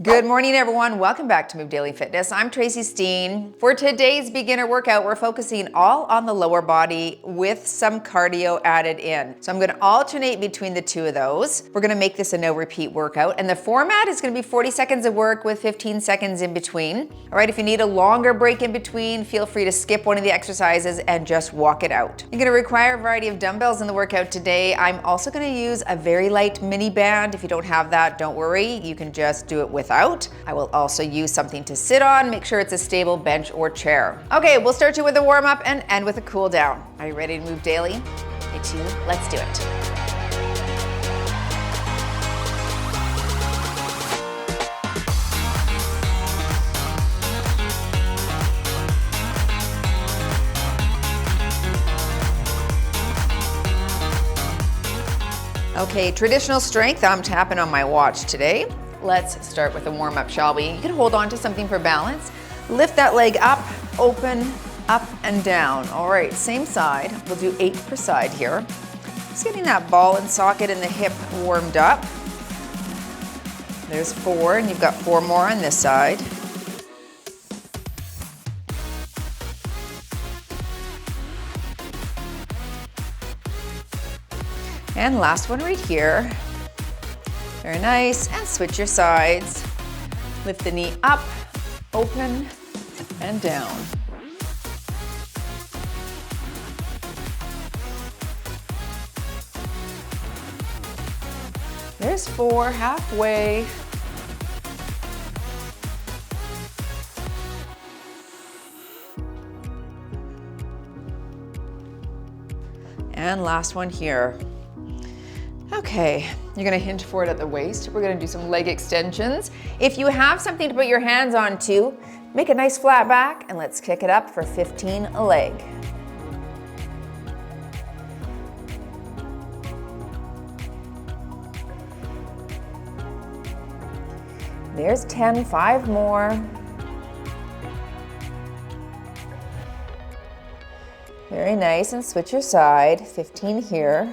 Good morning, everyone. Welcome back to Move Daily Fitness. I'm Tracy Steen. For today's beginner workout, we're focusing all on the lower body with some cardio added in. So I'm going to alternate between the two of those. We're going to make this a no repeat workout, and the format is going to be 40 seconds of work with 15 seconds in between. All right, if you need a longer break in between, feel free to skip one of the exercises and just walk it out. You're going to require a variety of dumbbells in the workout today. I'm also going to use a very light mini band. If you don't have that, don't worry. You can just do it without. I will also use something to sit on. Make sure it's a stable bench or chair. Okay, we'll start you with a warm up and end with a cool down. Are you ready to move daily? Me too. Let's do it. Okay, traditional strength. I'm tapping on my watch today. Let's start with a warm up, shall we? You can hold on to something for balance. Lift that leg up, open, up and down. All right, same side. We'll do 8 per side here. Just getting that ball and socket in the hip warmed up. There's 4, and you've got 4 more on this side. And last one right here. Very nice, and switch your sides. Lift the knee up, open, and down. There's 4, halfway. And last one here. Okay, you're gonna hinge forward at the waist. We're gonna do some leg extensions. If you have something to put your hands on too, make a nice flat back and let's kick it up for 15 a leg. There's 10, 5 more. Very nice, and switch your side, 15 here.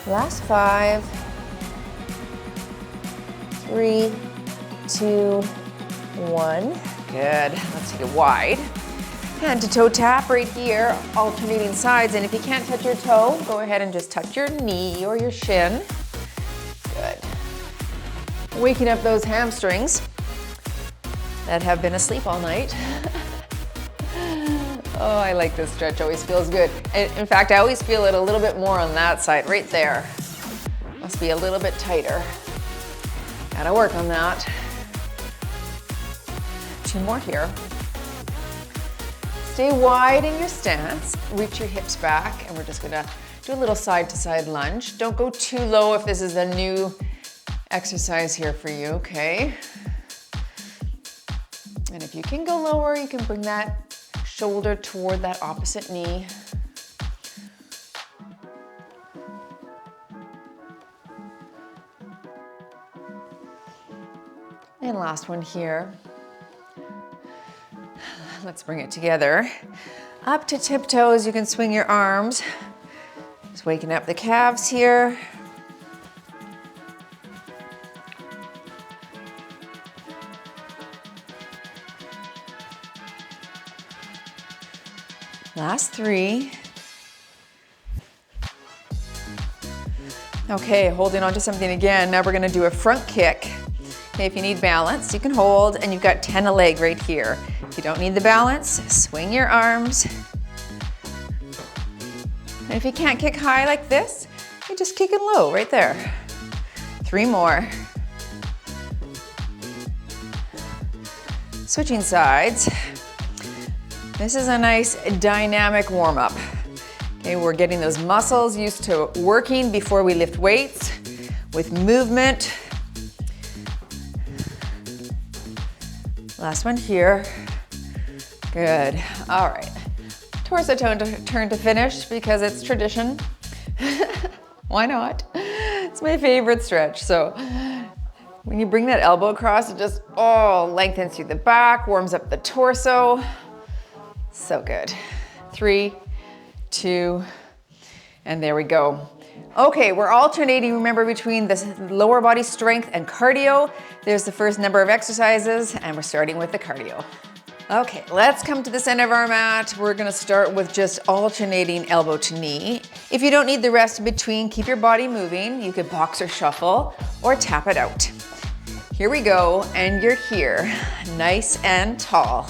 Last 5, 3, 2, 1. Good, let's take it wide. Hand to toe tap right here, alternating sides. And if you can't touch your toe, go ahead and just touch your knee or your shin. Good. Waking up those hamstrings that have been asleep all night. Oh, I like this stretch, always feels good. And in fact, I always feel it a little bit more on that side, right there. Must be a little bit tighter. Gotta work on that. 2 more here. Stay wide in your stance. Reach your hips back, and we're just gonna do a little side to side lunge. Don't go too low if this is a new exercise here for you, okay? And if you can go lower, you can bring that shoulder toward that opposite knee. And last one here. Let's bring it together. Up to tiptoes, you can swing your arms. Just waking up the calves here. Last 3. Okay, holding on to something again. Now we're gonna do a front kick. Okay, if you need balance, you can hold, and you've got 10 a leg right here. If you don't need the balance, swing your arms. And if you can't kick high like this, you just kick it low right there. 3 more. Switching sides. This is a nice dynamic warm-up. Okay, we're getting those muscles used to working before we lift weights with movement. Last one here. Good. All right. Torso turn to finish because it's tradition. Why not? It's my favorite stretch. So when you bring that elbow across, it just, lengthens through the back, warms up the torso. So good. 3, 2, and there we go. Okay, we're alternating, remember, between the lower body strength and cardio. There's the first number of exercises, and we're starting with the cardio. Okay, let's come to the center of our mat. We're gonna start with just alternating elbow to knee. If you don't need the rest in between, keep your body moving. You could box or shuffle or tap it out. Here we go, and you're here, nice and tall.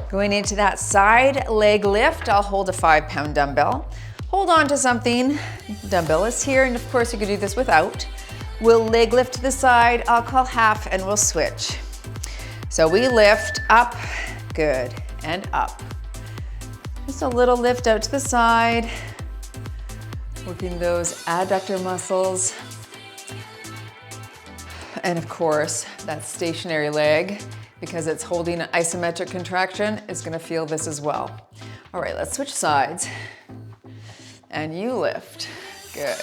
Going into that side leg lift, I'll hold a 5-pound dumbbell. Hold on to something. Dumbbell is here, and of course you could do this without. We'll leg lift to the side, I'll call half, and we'll switch. So we lift up, good, and up. Just a little lift out to the side, working those adductor muscles. And of course, that stationary leg, because it's holding an isometric contraction, is gonna feel this as well. All right, let's switch sides. And you lift, good.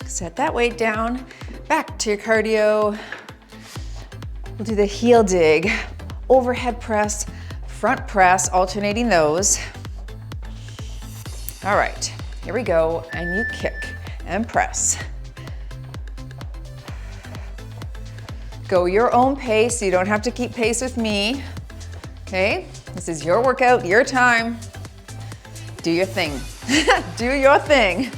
Set that weight down, back to your cardio. We'll do the heel dig, overhead press, front press, alternating those. All right, here we go, and you kick and press. Go your own pace, you don't have to keep pace with me, okay? This is your workout, your time. Do your thing, do your thing.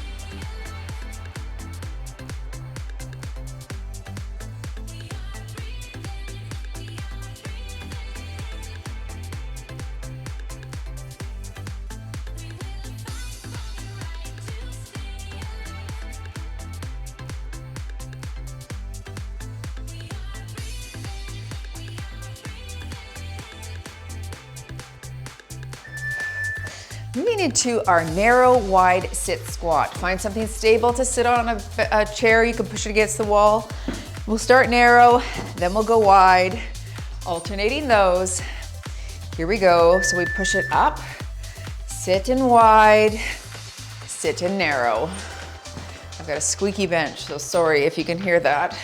Moving into our narrow, wide sit squat. Find something stable to sit on, a chair. You can push it against the wall. We'll start narrow, then we'll go wide, alternating those. Here we go. So we push it up, sit in wide, sit in narrow. I've got a squeaky bench, so sorry if you can hear that.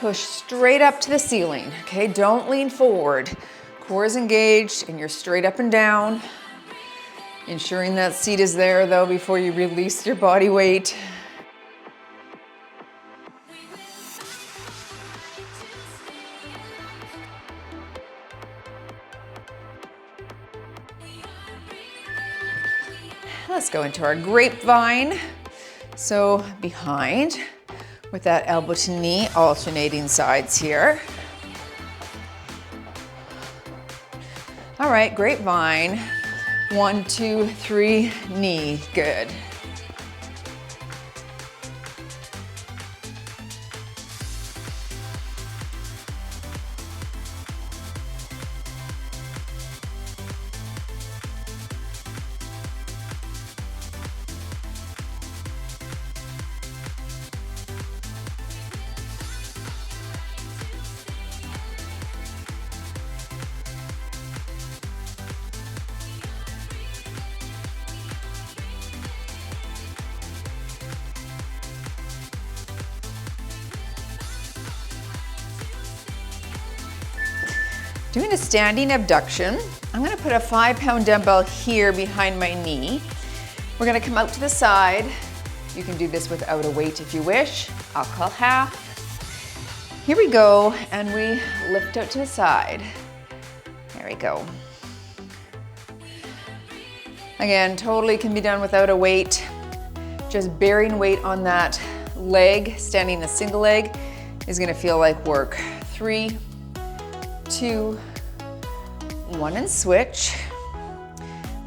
Push straight up to the ceiling, okay? Don't lean forward. Core is engaged and you're straight up and down. Ensuring that seat is there though before you release your body weight. Let's go into our grapevine. So behind, with that elbow to knee, alternating sides here. All right, grapevine. 1, 2, 3, knee, good. Doing a standing abduction. I'm gonna put a 5-pound dumbbell here behind my knee. We're gonna come out to the side. You can do this without a weight if you wish. I'll call half. Here we go, and we lift out to the side. There we go. Again, totally can be done without a weight. Just bearing weight on that leg, standing a single leg, is gonna feel like work. 3, 2, 1, and switch.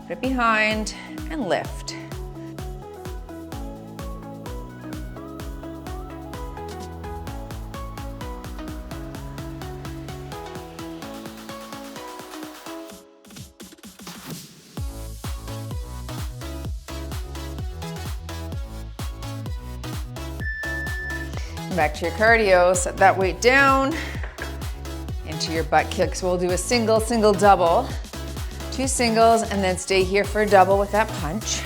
Put it behind and lift. Back to your cardio, set that weight down into your butt kick. So we'll do a single, single, double, 2 singles, and then stay here for a double with that punch.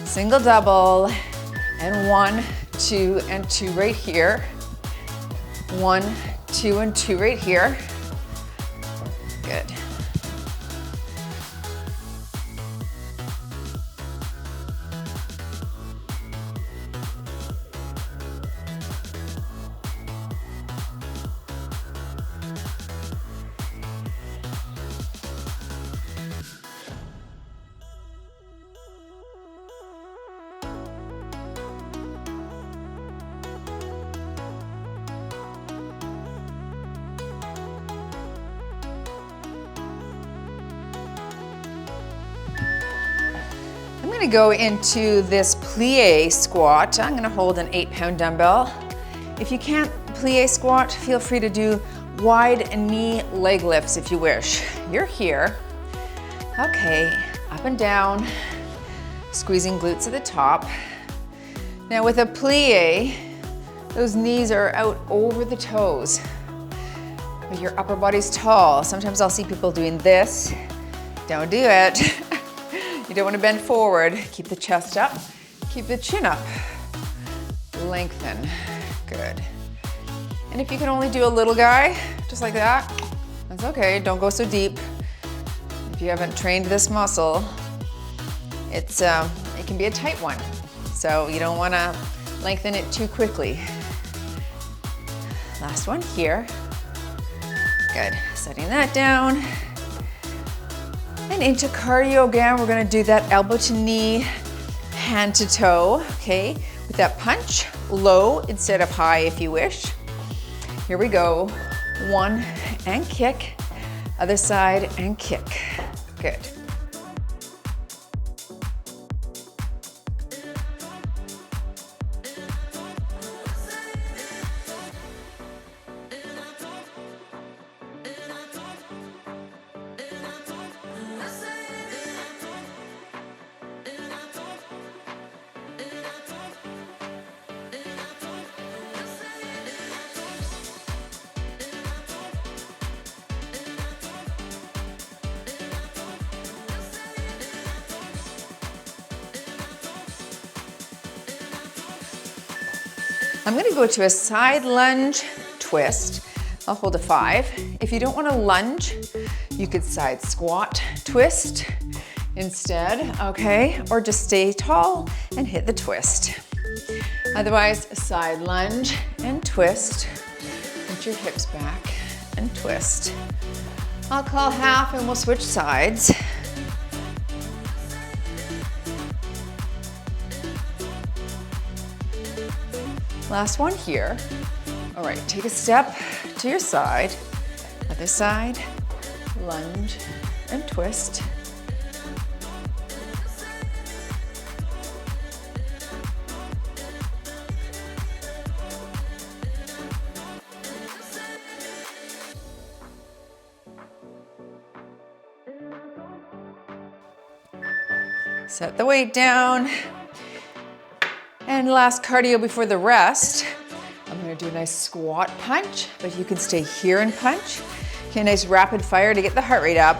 Single, double, and 1, 2, and 2 right here. 1, 2, and 2 right here. Good. I'm gonna go into this plie squat. I'm gonna hold an 8-pound dumbbell. If you can't plie squat, feel free to do wide knee leg lifts if you wish. You're here. Okay, up and down, squeezing glutes at the top. Now with a plie, those knees are out over the toes, but your upper body's tall. Sometimes I'll see people doing this. Don't do it. You don't want to bend forward. Keep the chest up, keep the chin up. Lengthen, good. And if you can only do a little guy, just like that, that's okay, don't go so deep. If you haven't trained this muscle, it can be a tight one. So you don't want to lengthen it too quickly. Last one here. Good, setting that down. And into cardio again, we're gonna do that elbow to knee, hand to toe, okay? With that punch, low instead of high if you wish. Here we go. 1 and kick, other side and kick. Good. I'm gonna go to a side lunge twist. I'll hold a 5. If you don't wanna lunge, you could side squat twist instead, okay? Or just stay tall and hit the twist. Otherwise, side lunge and twist. Put your hips back and twist. I'll call half and we'll switch sides. Last one here. All right, take a step to your side, other side, lunge and twist. Set the weight down. And last cardio before the rest, I'm gonna do a nice squat punch, but you can stay here and punch. Okay, a nice rapid fire to get the heart rate up.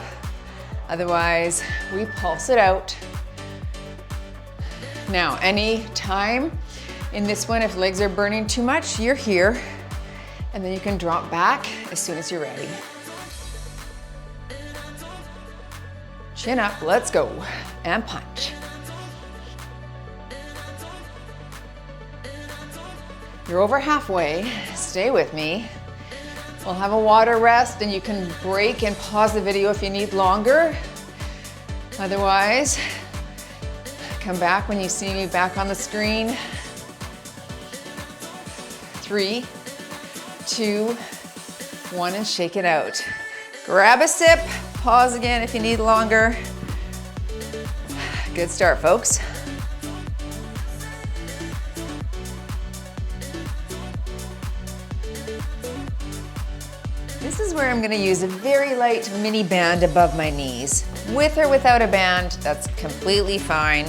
Otherwise, we pulse it out. Now, any time in this one, if legs are burning too much, you're here, and then you can drop back as soon as you're ready. Chin up, let's go, and punch. You're over halfway. Stay with me. We'll have a water rest and you can break and pause the video if you need longer. Otherwise, come back when you see me back on the screen. 3, 2, 1, and shake it out. Grab a sip, pause again if you need longer. Good start, folks. This is where I'm gonna use a very light mini band above my knees. With or without a band, that's completely fine.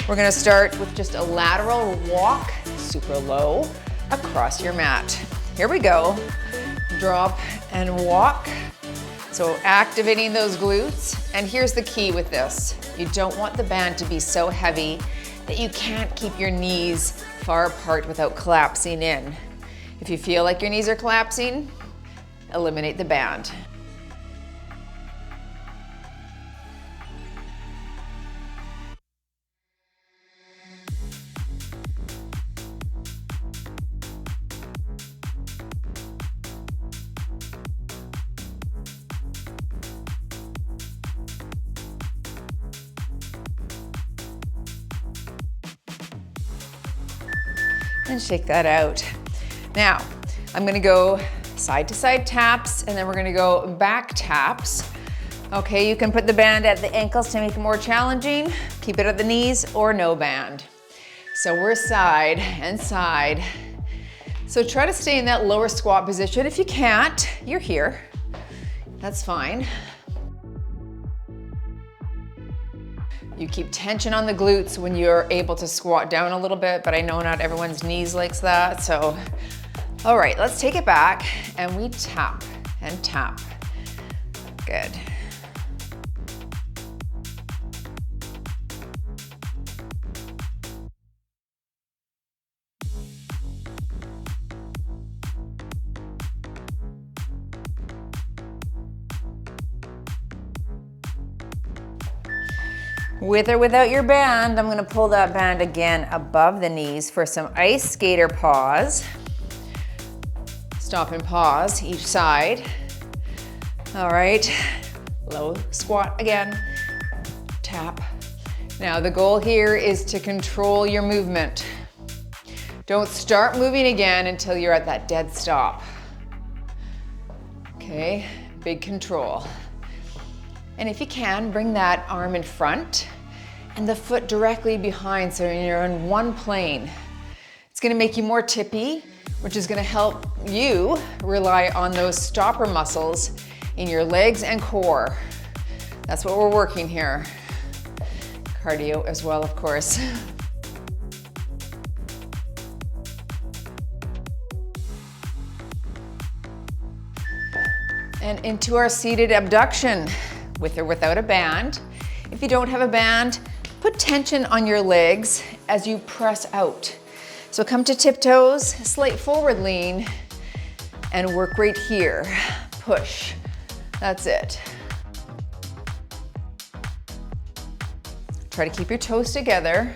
We're gonna start with just a lateral walk, super low, across your mat. Here we go. Drop and walk. So activating those glutes. And here's the key with this. You don't want the band to be so heavy that you can't keep your knees far apart without collapsing in. If you feel like your knees are collapsing, eliminate the band. And shake that out. Now, I'm gonna go side to side taps, and then we're gonna go back taps. Okay, you can put the band at the ankles to make it more challenging, keep it at the knees, or no band. So we're side and side. So try to stay in that lower squat position. If you can't, you're here. That's fine. You keep tension on the glutes when you're able to squat down a little bit, but I know not everyone's knees likes that, so. All right, let's take it back and we tap and tap. Good. With or without your band, I'm gonna pull that band again above the knees for some ice skater pause. Stop and pause each side. All right, low squat again, tap. Now the goal here is to control your movement. Don't start moving again until you're at that dead stop. Okay, big control. And if you can, bring that arm in front and the foot directly behind so you're in one plane. It's gonna make you more tippy, which is gonna help you rely on those stopper muscles in your legs and core. That's what we're working here. Cardio as well, of course. And into our seated abduction, with or without a band. If you don't have a band, put tension on your legs as you press out. So come to tiptoes, slight forward lean, and work right here. Push. That's it. Try to keep your toes together.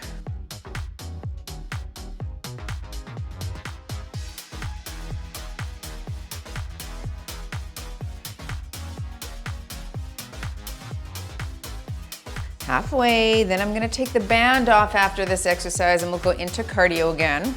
Halfway, then I'm gonna take the band off after this exercise and we'll go into cardio again.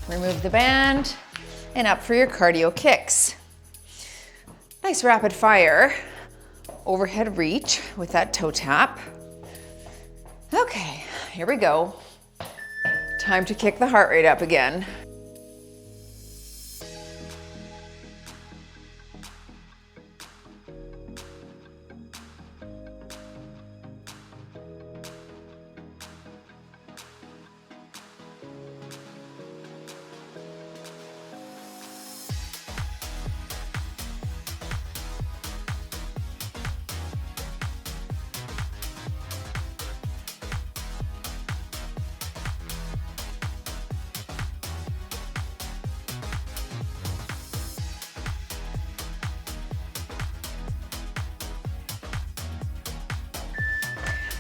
Remove the band and up for your cardio kicks. Nice rapid fire. Overhead reach with that toe tap. Okay, here we go. Time to kick the heart rate up again.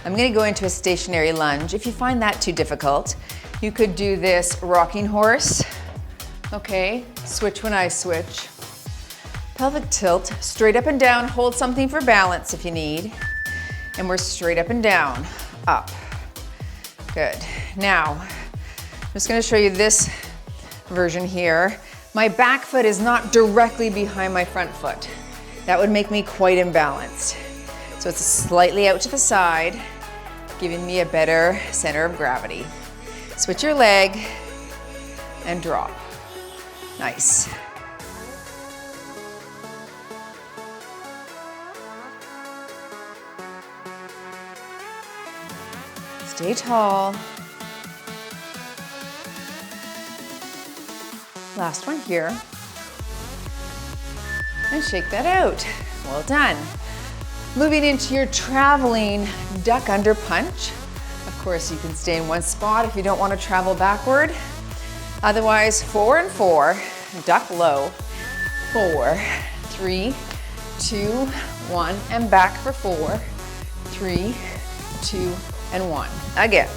I'm gonna go into a stationary lunge. If you find that too difficult, you could do this rocking horse. Okay, switch when I switch. Pelvic tilt, straight up and down. Hold something for balance if you need. And we're straight up and down, up. Good. Now, I'm just gonna show you this version here. My back foot is not directly behind my front foot. That would make me quite imbalanced. So it's slightly out to the side, giving me a better center of gravity. Switch your leg and drop. Nice. Stay tall. Last one here. And shake that out. Well done. Moving into your traveling duck under punch. Of course, you can stay in one spot if you don't want to travel backward. Otherwise, 4 and 4, duck low. 4, 3, 2, 1, and back for 4, 3, 2, and 1. Again.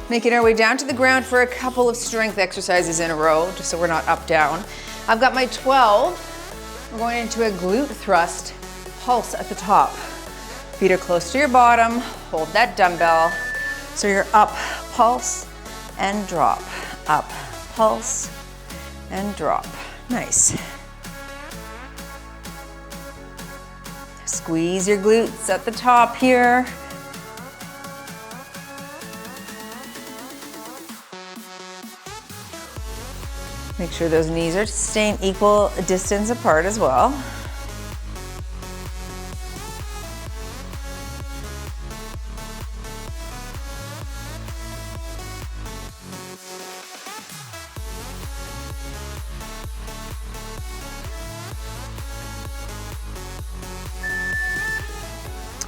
Making our way down to the ground for a couple of strength exercises in a row, just so we're not up, down. I've got my 12. We're going into a glute thrust, pulse at the top. Feet are close to your bottom, hold that dumbbell. So you're up, pulse, and drop. Up, pulse, and drop. Nice. Squeeze your glutes at the top here. Make sure those knees are staying equal distance apart as well.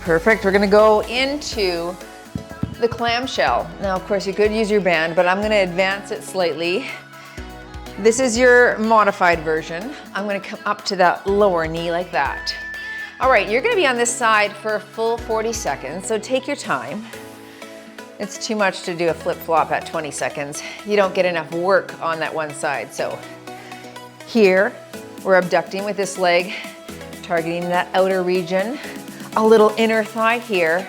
Perfect, we're gonna go into the clamshell. Now, of course, you could use your band, but I'm gonna advance it slightly. This is your modified version. I'm gonna come up to that lower knee like that. All right, you're gonna be on this side for a full 40 seconds, so take your time. It's too much to do a flip-flop at 20 seconds. You don't get enough work on that one side. So here, we're abducting with this leg, targeting that outer region, a little inner thigh here,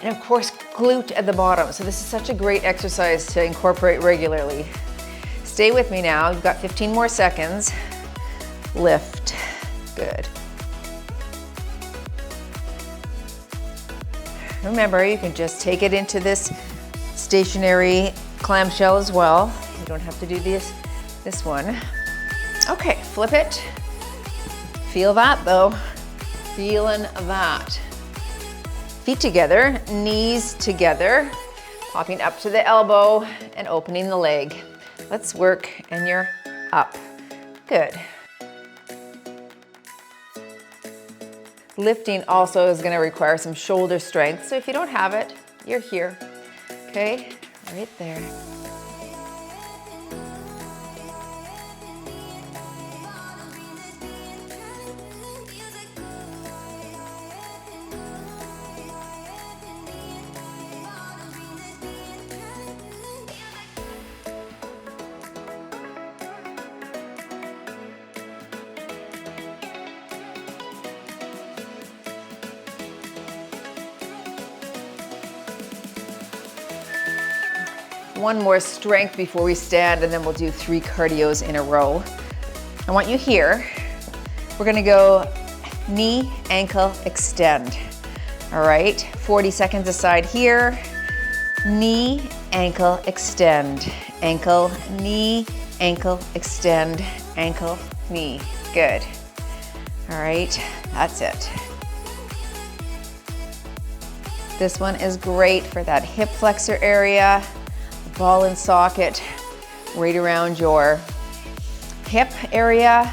and of course, glute at the bottom. So this is such a great exercise to incorporate regularly. Stay with me now, you've got 15 more seconds. Lift, good. Remember, you can just take it into this stationary clamshell as well. You don't have to do this one. Okay, flip it. Feel that though, feeling that. Feet together, knees together, popping up to the elbow and opening the leg. Let's work, and you're up. Good. Lifting also is going to require some shoulder strength, so if you don't have it, you're here. Okay, right there. One more strength before we stand, and then we'll do 3 cardios in a row. I want you here. We're gonna go knee, ankle, extend. All right, 40 seconds aside here. Knee, ankle, extend. Ankle, knee, ankle, extend. Ankle, knee. Good. All right, that's it. This one is great for that hip flexor area, ball and socket, right around your hip area.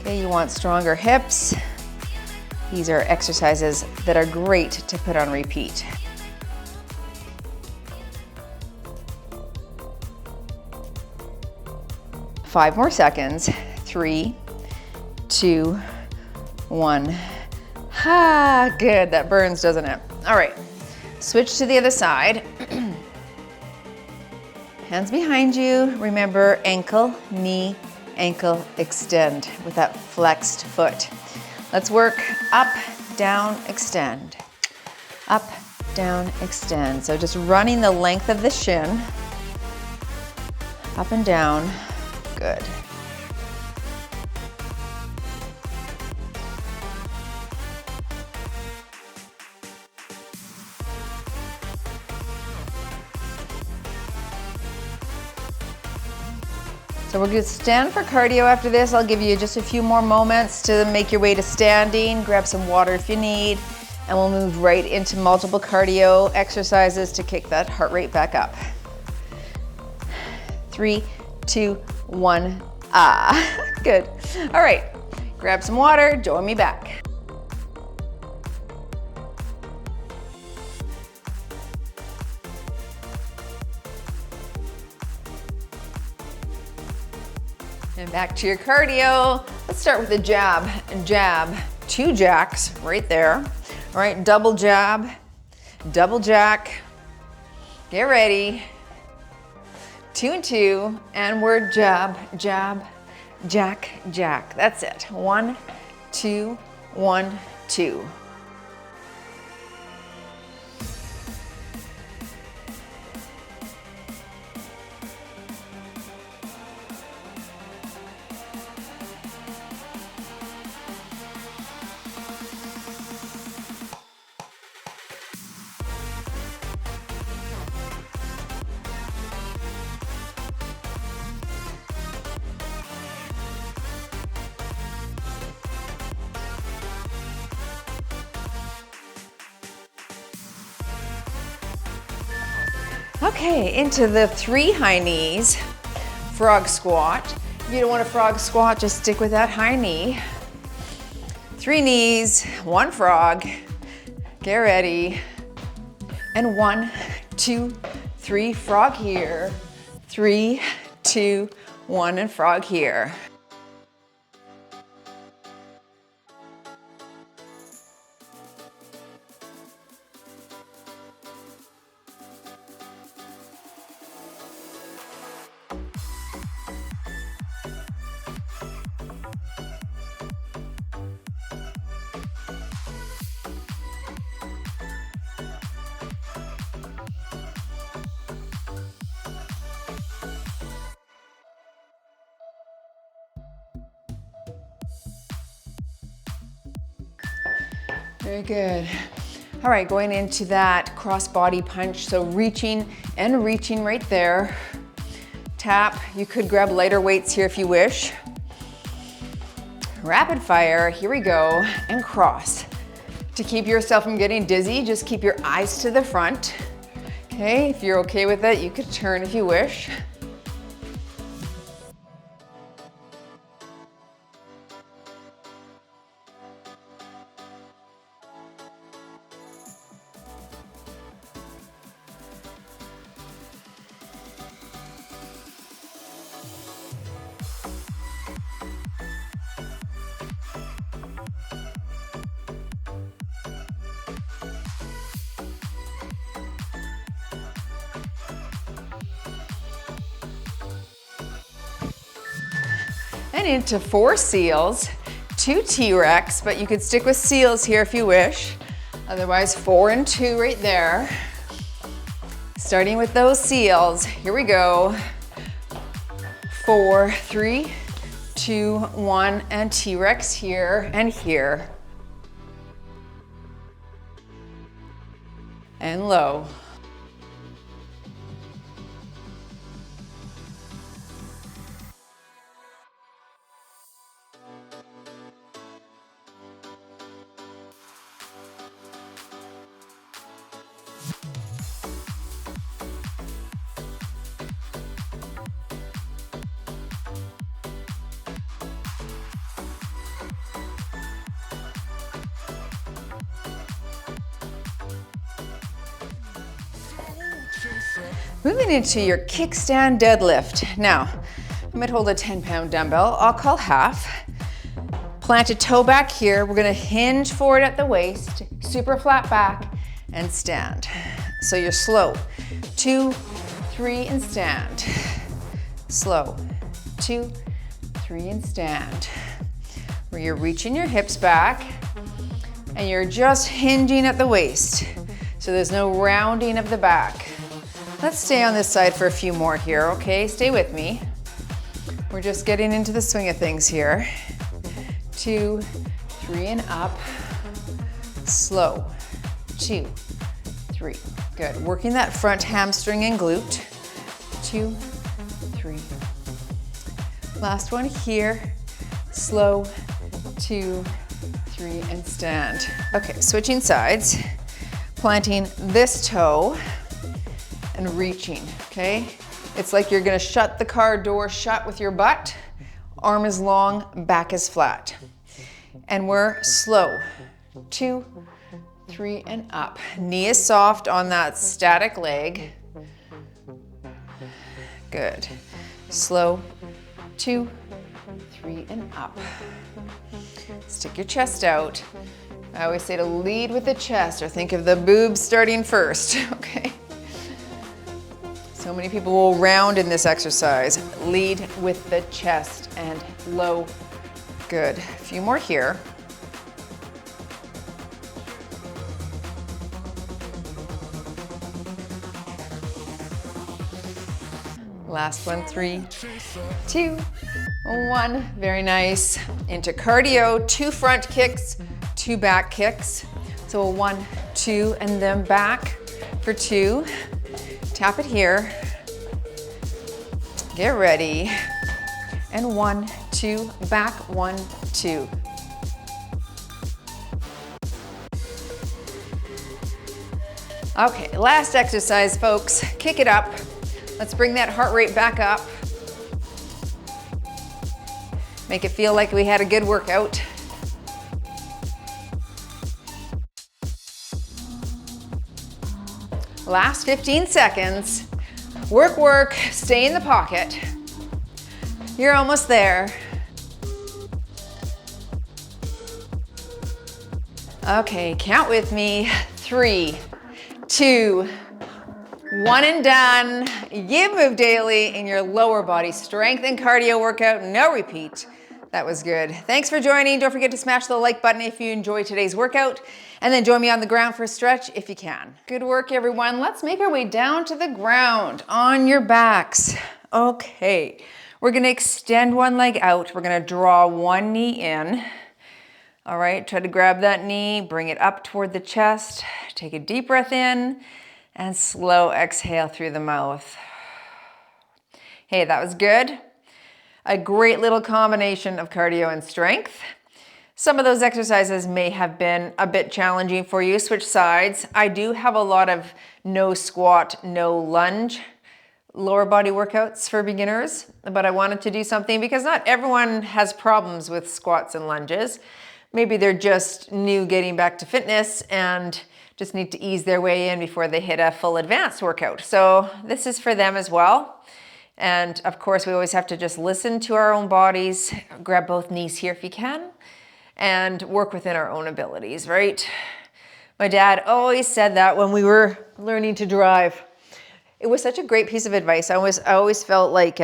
Okay, you want stronger hips. These are exercises that are great to put on repeat. Five more seconds. 3, 2, 1. Ah, good, that burns, doesn't it? All right, switch to the other side. Hands behind you. Remember, ankle, knee, ankle, extend with that flexed foot. Let's work up, down, extend. Up, down, extend. So just running the length of the shin. Up and down. Good. So we're gonna stand for cardio after this. I'll give you just a few more moments to make your way to standing. Grab some water if you need, and we'll move right into multiple cardio exercises to kick that heart rate back up. 3, 2, 1, ah, good. All right, grab some water, join me back. And back to your cardio. Let's start with a jab, jab, 2 jacks right there. All right, double jab, double jack. Get ready. 2 and 2, and we're jab, jab, jack, jack. That's it. 1, 2, 1, 2. Okay, into the 3 high knees, frog squat. If you don't want a frog squat, just stick with that high knee. 3 knees, 1 frog. Get ready. And 1, 2, 3, frog here. 3, 2, 1, and frog here. Very good. All right, going into that cross body punch. So reaching and reaching right there. Tap, you could grab lighter weights here if you wish. Rapid fire, here we go, and cross. To keep yourself from getting dizzy, just keep your eyes to the front. Okay, if you're okay with it, you could turn if you wish. And into 4 seals, 2 T-Rex, but you could stick with seals here if you wish. Otherwise, 4 and 2 right there. Starting with those seals, here we go. 4, 3, 2, 1, and T-Rex here and here. And low. Moving into your kickstand deadlift. Now, I might hold a 10-pound dumbbell. I'll call half. Plant a toe back here. We're gonna hinge forward at the waist, super flat back, and stand. So you're slow. 2, 3, and stand. Slow. 2, 3, and stand. Where you're reaching your hips back, and you're just hinging at the waist. So there's no rounding of the back. Let's stay on this side for a few more here, okay? Stay with me. We're just getting into the swing of things here. 2, 3, and up. Slow. 2, 3. Good. Working that front hamstring and glute. 2, 3. Last one here. Slow. 2, 3, and stand. Okay, switching sides. Planting this toe and reaching, okay? It's like you're gonna shut the car door shut with your butt. Arm is long, back is flat. And we're slow. 2, 3, and up. Knee is soft on that static leg. Good. Slow. 2, 3, and up. Stick your chest out. I always say to lead with the chest, or think of the boobs starting first, okay? So many people will round in this exercise. Lead with the chest and low. Good. A few more here. Last one, 3, 2, 1. Very nice. Into cardio, 2 front kicks, 2 back kicks. So 1, 2, and then back for 2. Tap it here. Get ready. And 1, 2, back, 1, 2. Okay, last exercise, folks. Kick it up. Let's bring that heart rate back up. Make it feel like we had a good workout. Last 15 seconds. Work, work, stay in the pocket. You're almost there. Okay, count with me. 3, 2, 1 and done. You move daily in your lower body strength and cardio workout. No repeat. That was good. Thanks for joining. Don't forget to smash the like button if you enjoyed today's workout, and then join me on the ground for a stretch if you can. Good work, everyone. Let's make our way down to the ground on your backs. Okay, we're gonna extend one leg out. We're gonna draw one knee in. All right, try to grab that knee, bring it up toward the chest. Take a deep breath in and slow exhale through the mouth. Hey, that was good. A great little combination of cardio and strength. Some of those exercises may have been a bit challenging for you. Switch sides. I do have a lot of no squat, no lunge lower body workouts for beginners, but I wanted to do something because not everyone has problems with squats and lunges. Maybe they're just new getting back to fitness and just need to ease their way in before they hit a full advanced workout. So this is for them as well. And of course, we always have to just listen to our own bodies, grab both knees here if you can, and work within our own abilities, right? My dad always said that when we were learning to drive. It was such a great piece of advice. I always felt like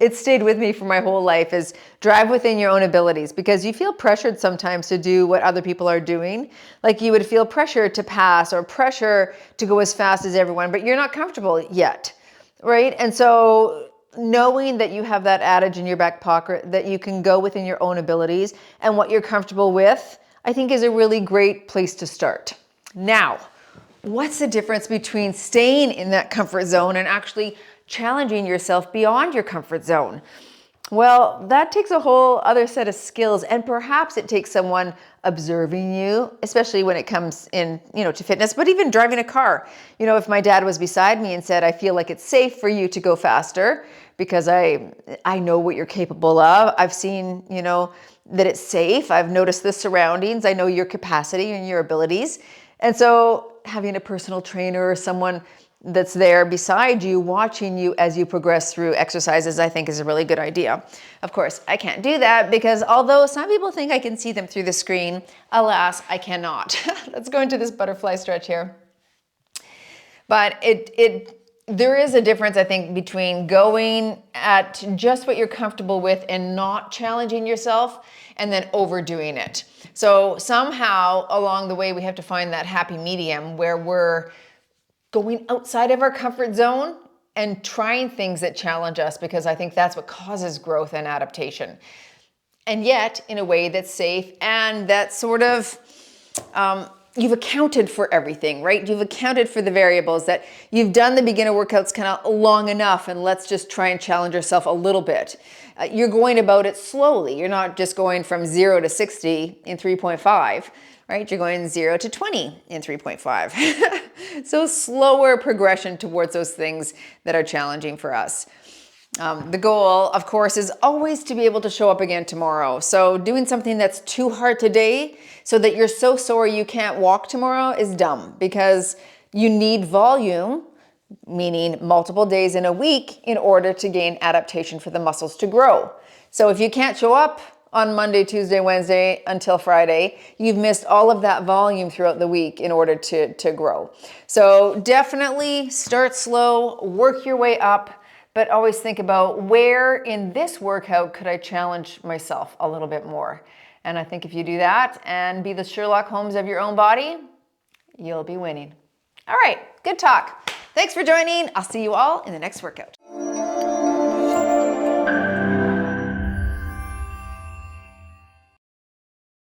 it stayed with me for my whole life, is drive within your own abilities, because you feel pressured sometimes to do what other people are doing. Like you would feel pressure to pass or pressure to go as fast as everyone, but you're not comfortable yet. Right? And so knowing that you have that adage in your back pocket that you can go within your own abilities and what you're comfortable with, I think is a really great place to start. Now, what's the difference between staying in that comfort zone and actually challenging yourself beyond your comfort zone? Well, that takes a whole other set of skills, and perhaps it takes someone observing you, especially when it comes in, to fitness, but even driving a car. If my dad was beside me and said, I feel like it's safe for you to go faster because I know what you're capable of. I've seen, that it's safe. I've noticed the surroundings. I know your capacity and your abilities. And so having a personal trainer or someone that's there beside you, watching you as you progress through exercises, I think is a really good idea. Of course, I can't do that because although some people think I can see them through the screen, alas, I cannot. Let's go into this butterfly stretch here. But there is a difference, I think, between going at just what you're comfortable with and not challenging yourself and then overdoing it. So somehow along the way, we have to find that happy medium where we're going outside of our comfort zone and trying things that challenge us, because I think that's what causes growth and adaptation. And yet in a way that's safe and that sort of, you've accounted for everything, right? You've accounted for the variables, that you've done the beginner workouts kind of long enough, and let's just try and challenge yourself a little bit. You're going about it slowly. You're not just going from 0 to 60 in 3.5, right? You're going 0 to 20 in 3.5. So slower progression towards those things that are challenging for us. The goal, of course, is always to be able to show up again tomorrow. So doing something that's too hard today so that you're so sore you can't walk tomorrow is dumb, because you need volume, meaning multiple days in a week, in order to gain adaptation for the muscles to grow. So if you can't show up on Monday, Tuesday, Wednesday until Friday, you've missed all of that volume throughout the week in order to grow. So definitely start slow, work your way up, but always think about where in this workout could I challenge myself a little bit more. And I think if you do that and be the Sherlock Holmes of your own body, you'll be winning. All right, good talk. Thanks for joining. I'll see you all in the next workout.